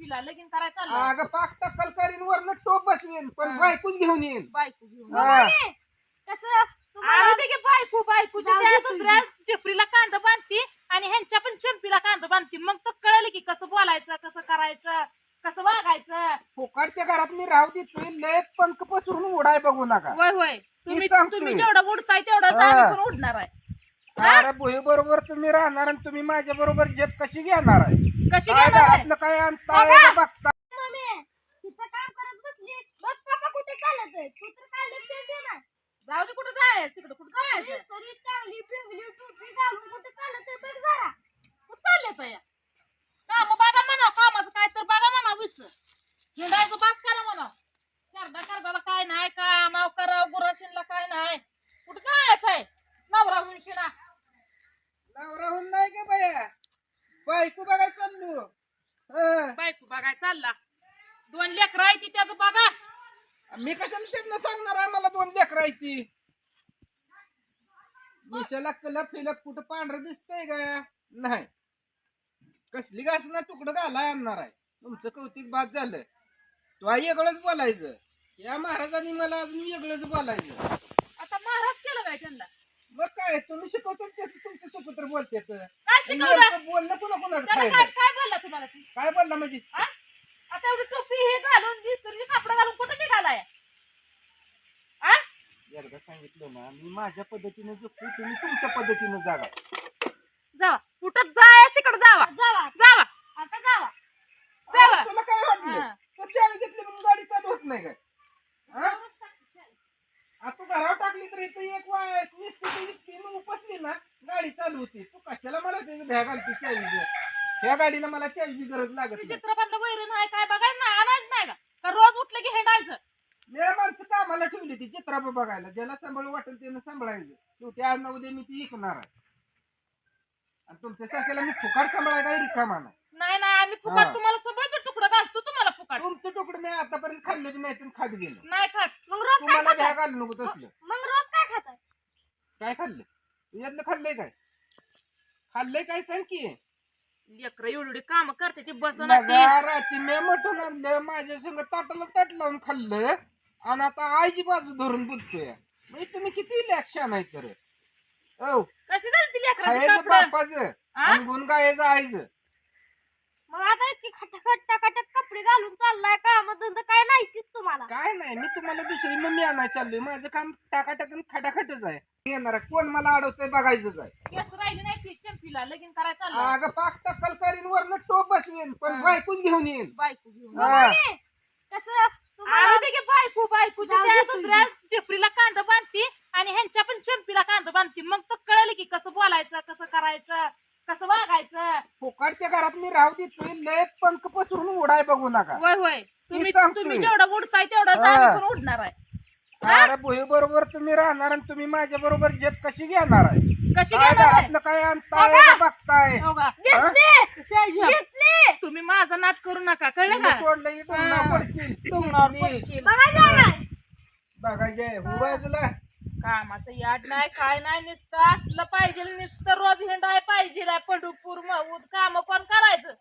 चंपीला लगीन करायला चाललं. अगं पाक टक्कल करीन वरनं टोप बसवीन पण बायकूच घेऊन येईन. बायको घेऊन कसं आलं ते की बायकोची त्या दुसऱ्या चपरीला कांदा बांधती आणि ह्यांच्या पण चंपीला कांदा बांधती. मग तर कळलं की कसं बोलायचं, कसं करायचं, कसं वागायचं. फुकाटच्या घरात मी राहू देतोय लय पंख पसरून उडाय बघू नका. होय होय तुम्ही सांगतोय. तुम्ही जेवढं उडताय तेवढंच आम्ही पण उडणार आहे. अरे भुई बरोबर तुम्ही राहणार आणि तुम्ही माझ्या बरोबर जेप कशी घेणार आहे? कशी काय घेणार आहे? घरातलं काय आणताय बघता. मम्मी तिचं काम करत बसली बघ पापा कुठे चालत आहे तू तर काय लक्ष देणार जाऊ दे, कुठं जायचं तिकडं, कुठं जायचं, तरी चांगली पिंगली टोपी घालून कुठे चालत आहे बघ जरा कुठं चालले तया काम बघा म्हणा. कामाचं काय तर बघा म्हणा. विस हिंडायचं बास करा म्हणा. करदाला काय नाही, काय आणाव करावं, गुराशीनला काय नाही. कुठं जायचंय नवरा हुनशिना. नवराहून नाही का बाया बायको बघाय चाललो. बायको बघाय चालला. 2 लेकरं आहे ती त्याचं बघा. मी कशाला त्यांना सांगणार आहे मला 2 लेकरं आहे ती. मिशाला कलप फिलप कुठं पांढरं दिसतंय का नाही. कसली घासना तुकडं घालाय आणणार आहे. तुमचं कौतिक बाद झालं. तू वेगळंच बोलायचं. या महाराजांनी मला अजून वेगळंच बोलायचं. आता महाराज केलं काय त्यांना? मग काय तुम्ही शिकवतो तसं तुमचं सुपुत्र बोलते काय शिकवलं? बोललं कुणा कुणाचं त्याला खायला. काय काय बोलला तुम्हाला ती? काय बोलला म्हणजे हा? आता एवढी टोपी हे घालून इस्त्रीचे कापड घालून कुठं निघालाय? हा? एकदा सांगितलं ना मी माझ्या पद्धतीने जगतो तुम्ही तुमच्या पद्धतीने जागा. जावा कुठं जाय तिकडं जावा जावा जावा आता जावा जावा. तुला काय वाटलं हा. तू चावी घेतली म्हणून गाडी चालू होत नाही काय? हा? आता तू घरावर टाकली तर इथं एक नुसती उपसली ना गाडी चालू होती. तू कशाला मला त्याची भ्या घालते चावीची? ह्या गाडीला मला चावीची गरज लागत नाही. चित्रपटला वैरण आहे काय बघायला ना आणायच नाही का रोज उठलं की हेंडायचं. मी माणसं कामाला ठेवली ती चित्राप बघायला. ज्याला सांभाळू वाटेल त्यानं सांभाळायचं. शेवटी आज ना उद्या मी ती ऐकणार आहे. आणि तुमच्या सारख्याला मी फुकाट सांभाळाय काय रिकामा नाही. नाही नाही आम्ही फुकट तुम्हाला सगळं तुकडं घालतो तुम्हाला फुकट. तुमचं तुकडं मी आतापर्यंत खाल्ले बी नाही तर खात गेलो. नाही खात. मग रोज काय तुम्हाला खाताय? भ्या घालू नको तसलं. मग रोज काय खाताय काय खाल्लं यातलं खाल्लंय काय? खाल्लंय काय सांग की. लेकरं एवढी काम करते ती बसून रात्री मी मटण आणलं माझ्या संग ताटाला ताट लावून खाल्लं आणि आता आईची बाजू धरून बोलतोय. म्हणजे तुम्ही किती लक्षण आहे तर औ कशी झाली ती लेकराची खायचं कापड? बापाचं आणि गुण गायचं आईचं. मग आता इतकी खटाखट टाकाटक कपडे घालून चाललाय काम धंदा काय नाहीतीच तुम्हाला काय नाही मी तुम्हाला दुसरी मम्मी आणायला चाललोय. माझं काम टाकाटाकन खटाखटच आहे. येणार आहे. कोण मला अडवतंय बघायचंच आहे. केस राहिली नाही ती चंपीला लगीन करायला चाललं. अगं पाक टक्कल करीन वरनं टोप बसवीन पण बायकूच घेऊन येईन. बायको घेऊन हा. कसं आलं ते की बायकोची जाऊ त्या दे दुसऱ्या चपरीला कांदा बांधती आणि ह्यांच्या पण चंपीला कांदा बांधती. मग तर कळलं की कसं बोलायचं, कसं करायचं, कसं वागायचं. फुकाटच्या घरात मी राहू देतोय लय पंख पसरून उडाय बघू नका. होय होय तुम्ही सांगतोय. तुम्ही जेवढं उडताय तेवढंच हा. आम्ही पण उडणार आहे. अरे भुई बरोबर तुम्ही राहणार आणि तुम्ही माझ्या बरोबर जेप कशी घेणार आहे? कशी काय घेणार आहे? घरातलं काय आणताय बघताय. हो का? घेतली कशी आहे झोप? घेतली तुम्ही माझा नाद करू नका कळलं तुम्ही का? सोडलं की टोमणावर पडशील. टोमणावर पडशील. बघायला नाही बघायचे हो बाजूला कामाचं याड नाही काय नाही नुसतं असलं पाहिजे नुसतं रोज हिंडाय पाहिजे पंढरपूर मऊद काम कोण करायचं?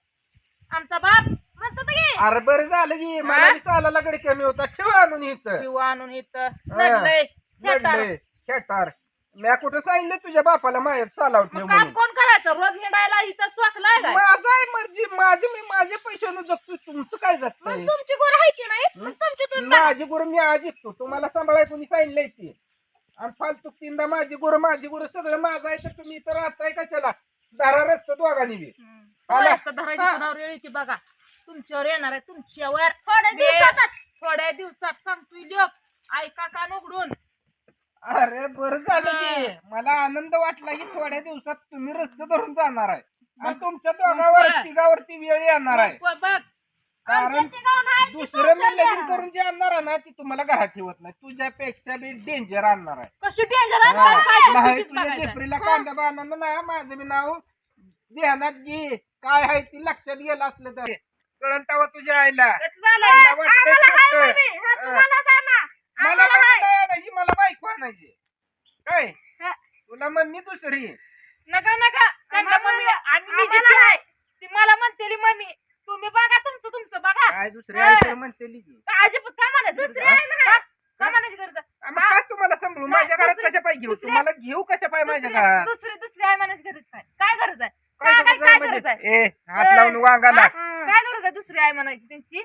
आमचा बाप म्हणतो तर घे अरे बरं झालं की मला बी सालाला कडे कमी होता. ठेव आणून इथं किंवा आणून इथं नडलंय खेटार. लढलंय, खेटार. मी कुठं सांगितलं तुझ्या बापाला मायात सालाव ठेव मग काम म्हणून. कोण करायचं? रोज हिंडायला इथं स्वखलाय काय? माझं आहे मर्जी माझी मी माझ्या पैशानं जगतो. तुमचं काय मग जगतंय? तुमची गुरं आहे की नाही मग तुमची तुम्ही माझी गुरु मी आज ऐकतो. तुम्हाला सांभाळाय कोणी सांगितलंय ती आणि फालतू तीनदा माझी गुरु सगळं माझं आहे तर तुम्ही इथं राहताय कशाला? दारा रस्त दोघांनी बी. आला. धरायची कुणावर येईल की बघा तुमच्यावर येणार आहे तुमच्यावर थोड्या दिवसातच थोड्या दिवसात सांगतोय लोक ऐका कान उघडून. अरे बरं झालं की मला आनंद वाटला की थोड्या दिवसात तुम्ही रस्ते धरून जाणार आहे आणि तुमच्या दोघावर तिघावरती वेळ येणार आहे. बघ कारण दुसरं मी लगीन करून जे आणणार आहे ना ती तुम्हाला घरात ठेवत नाही. तुझ्यापेक्षा बी डेंजर आणणार आहे. कशी टेन्शन नाही तुझ्या झेपरीला कांदा बांधणार ना माझं बी नाव ध्यानात घे. काय आहे ती लक्षात गेलं असलं तर कळण तेव्हा तुझ्या आईला आईला वाटतंय छोटं. मला पण नाही आणायची मला बायको आणायची काय तुला मम्मी दुसरी नका नका त्यांना मम्मी आणि मी जिथे आहे ती मला म्हणतेली मम्मी तुम्ही बघा तुमचं काय दुसऱ्या आईकडे म्हणते की अजिबात काय म्हणायचं दुसरी दुसरं? आई नाही. का? का म्हणायची गरज आहे? मग काय तुम्हाला सांभाळू माझ्या घरात दुसरी- कशा पाय घेऊ दुसरी- तुम्हाला घेऊ कशा पाय माझ्या दुसरी घरात दुसरी आई म्हणायची गरज काय? काय गरज आहे? काय सांगायची गरज आहे काय गरज आहे? म्हणजे? ए हात लावून वांगाला हा? काय गरज आहे दुसरी आई म्हणायची त्यांची?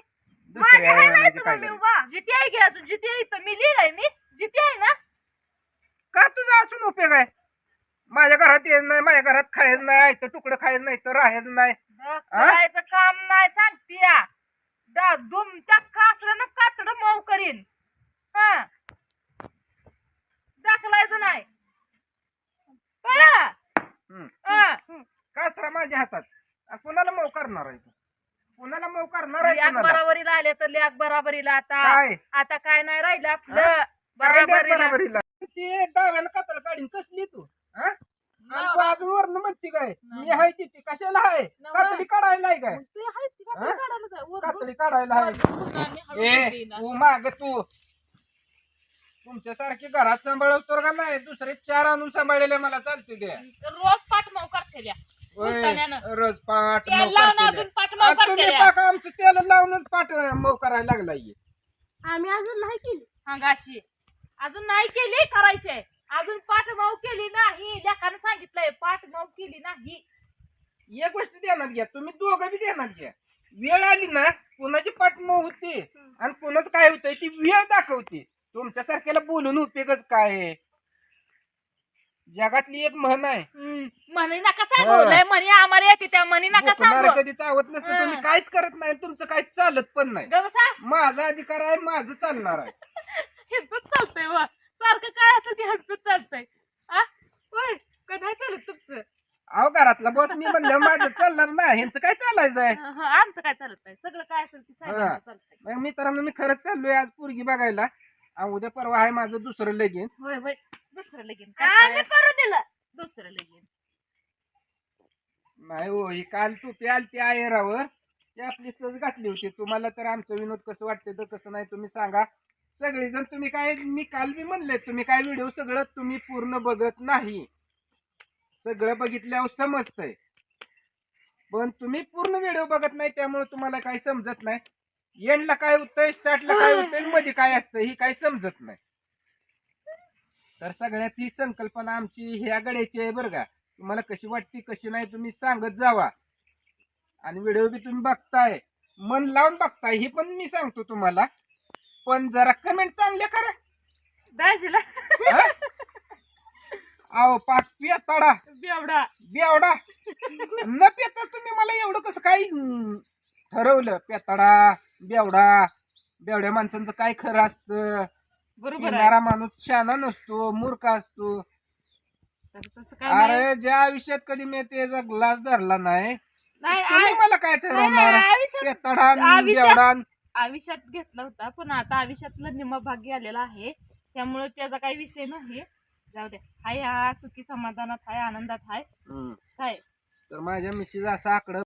दुसरी आई म्हणायची काय मम्मी गरज? उभा जिती आहे घ्या अजून जिती आहे इथं मी लिहिलंय मी जिती आहे ना का तुझा असून उपयोग आहे माझ्या घरात येत नाही माझ्या घरात खायचं नाही तर तुकडं खायचं नाही तर राहायचं नाही करायचं काम नाही सांगतीया तुमच्या कासलं ना कातड मऊ करीन हा दाखलायचं नाही कळलं? हम्म. हा. कासरा माझ्या हातात आणि कुणाला मऊ करणार आहे तू? कुणाला मऊ करणार आहे लेक कुणाला? बराबरीला आले तर लेक बराबरीला आता काय आता काय नाही राहिलं आपलं काय नाही बराबरीला बराबरीला ते दाव्यानं कातळ काढीन कसली तू हा? आणि तू अजून वरनं म्हणते काय मी आहे तिथे कशाला आहे नवरा. कातडी काढायला आहे काय तू आहेस की कातडी हा? काढायला जाय? वरडून- कातडी काढायला आहे वरडून आम्ही हळू ए हळू येईना. तू माग तू तुमच्यासारखी घरात सांभाळतो का नाही दुसरे 4 आणून सांभाळलेले मला चालते ते रोज पाठमाव करते द्या होय, उलटाण्यानं. रोज पाठ तेल मऊ लावून करते अजून ते. पाठमाव आणि करते तुम्ही द्या. पाका आमचं तेल लावूनच पाठ मऊ करायला लागलाय आम्ही अजून नाही केली अंगाशी अजून नाही केली करायचे अजून पाठमाव केली नाही लेखानं सांगितलंय पाठमाव केली नाही एक गोष्ट ध्यानात घ्या तुम्ही दोघं बी ध्यानात घ्या वेळ आली ना कुणाची पाठ मऊ होते आणि कुणाच काय होतंय ती वेळ दाखवते तुमच्यासारख्याला बोलून उपयोगच काय आहे? जगातली एक म्हण आहे म्हणे नका सांगू लय म्हणे आम्हाला येते त्या म्हणे नका बोकणारं सांगू कधी चावत नसतं तुम्ही हा. काहीच करत नाही तुमचं काहीच चालत पण नाही गवसा माझा अधिकार आहे माझं चालणार आहे ह्यांचंच चालतंय व सारखं काय असेल ते ह्यांचंच चालतंय आ होय का नाही चालत तुमचं अहो घरातला बॉस मी म्हणलं माझं चालणार नाही ह्यांचं काय चालायचं आहे आमचं काय चालत नाही सगळं काय असेल ते साहेबांचं चालतंय मग मित्रांनो मी खरंच चाललोय आज पोरगी बघायला आणि उद्या परवा आहे माझं दुसरं लगीन होय होय दुसरं लगीन आम्ही करू दिलं दुसरं लगीन नाही हो ही काल टोपी आलती आहेरावर ती आपली सहज घातली होती तुम्हाला तर आमचं विनोद कसं वाटतं तर कसं नाही तुम्ही सांगा सगळेजण तुम्ही काय मी काल बी म्हणले तुम्ही काय व्हिडिओ सगळं तुम्ही पूर्ण बघत नाही सगळं बघितल्यावर समजतंय पण तुम्ही पूर्ण व्हिडिओ बघत नाही त्यामुळे तुम्हाला काही समजत नाही एंडला काय होतंय स्टार्टला काय होतंय मध्ये काय असतं ही काही समजत नाही तर सगळ्यात ही संकल्पना आमची ह्या गड्याची आहे बरं का तुम्हाला कशी वाटते कशी नाही तुम्ही सांगत जावा आणि व्हिडिओ बी तुम्ही बघताय मन लावून बघताय हे पण मी सांगतो तुम्हाला पण जरा कमेंट चांगल्या करा दाजीला हा? अहो पाक पिया तडा बेवडा बेवडा न पेता तुम्ही मला एवढं कसं काय ठरवलं पेताडा बेवडा बेवड्या माणसांचं काय खरं असतं बरोबर आहे पिणारा माणूस शहाणा नसतो मूर्ख असतो तसं काय नाही. अरे ज्या आयुष्यात कधी मी त्याचा ग्लास धरला नाही नाही तुम्ही मला काय ठरवणार आयुष्यात पेताडा आयुष्यात- बेवडा आयुष्यात घेतला होता पण आता आयुष्यातला निम्मा भाग आलेला आहे त्यामुळे त्याचा काही विषय नाही जाऊ दे हाय हा सुखी समाधानात हाय आनंदात हाय हम्म. हाय तर माझ्या मिशीज असा आकडं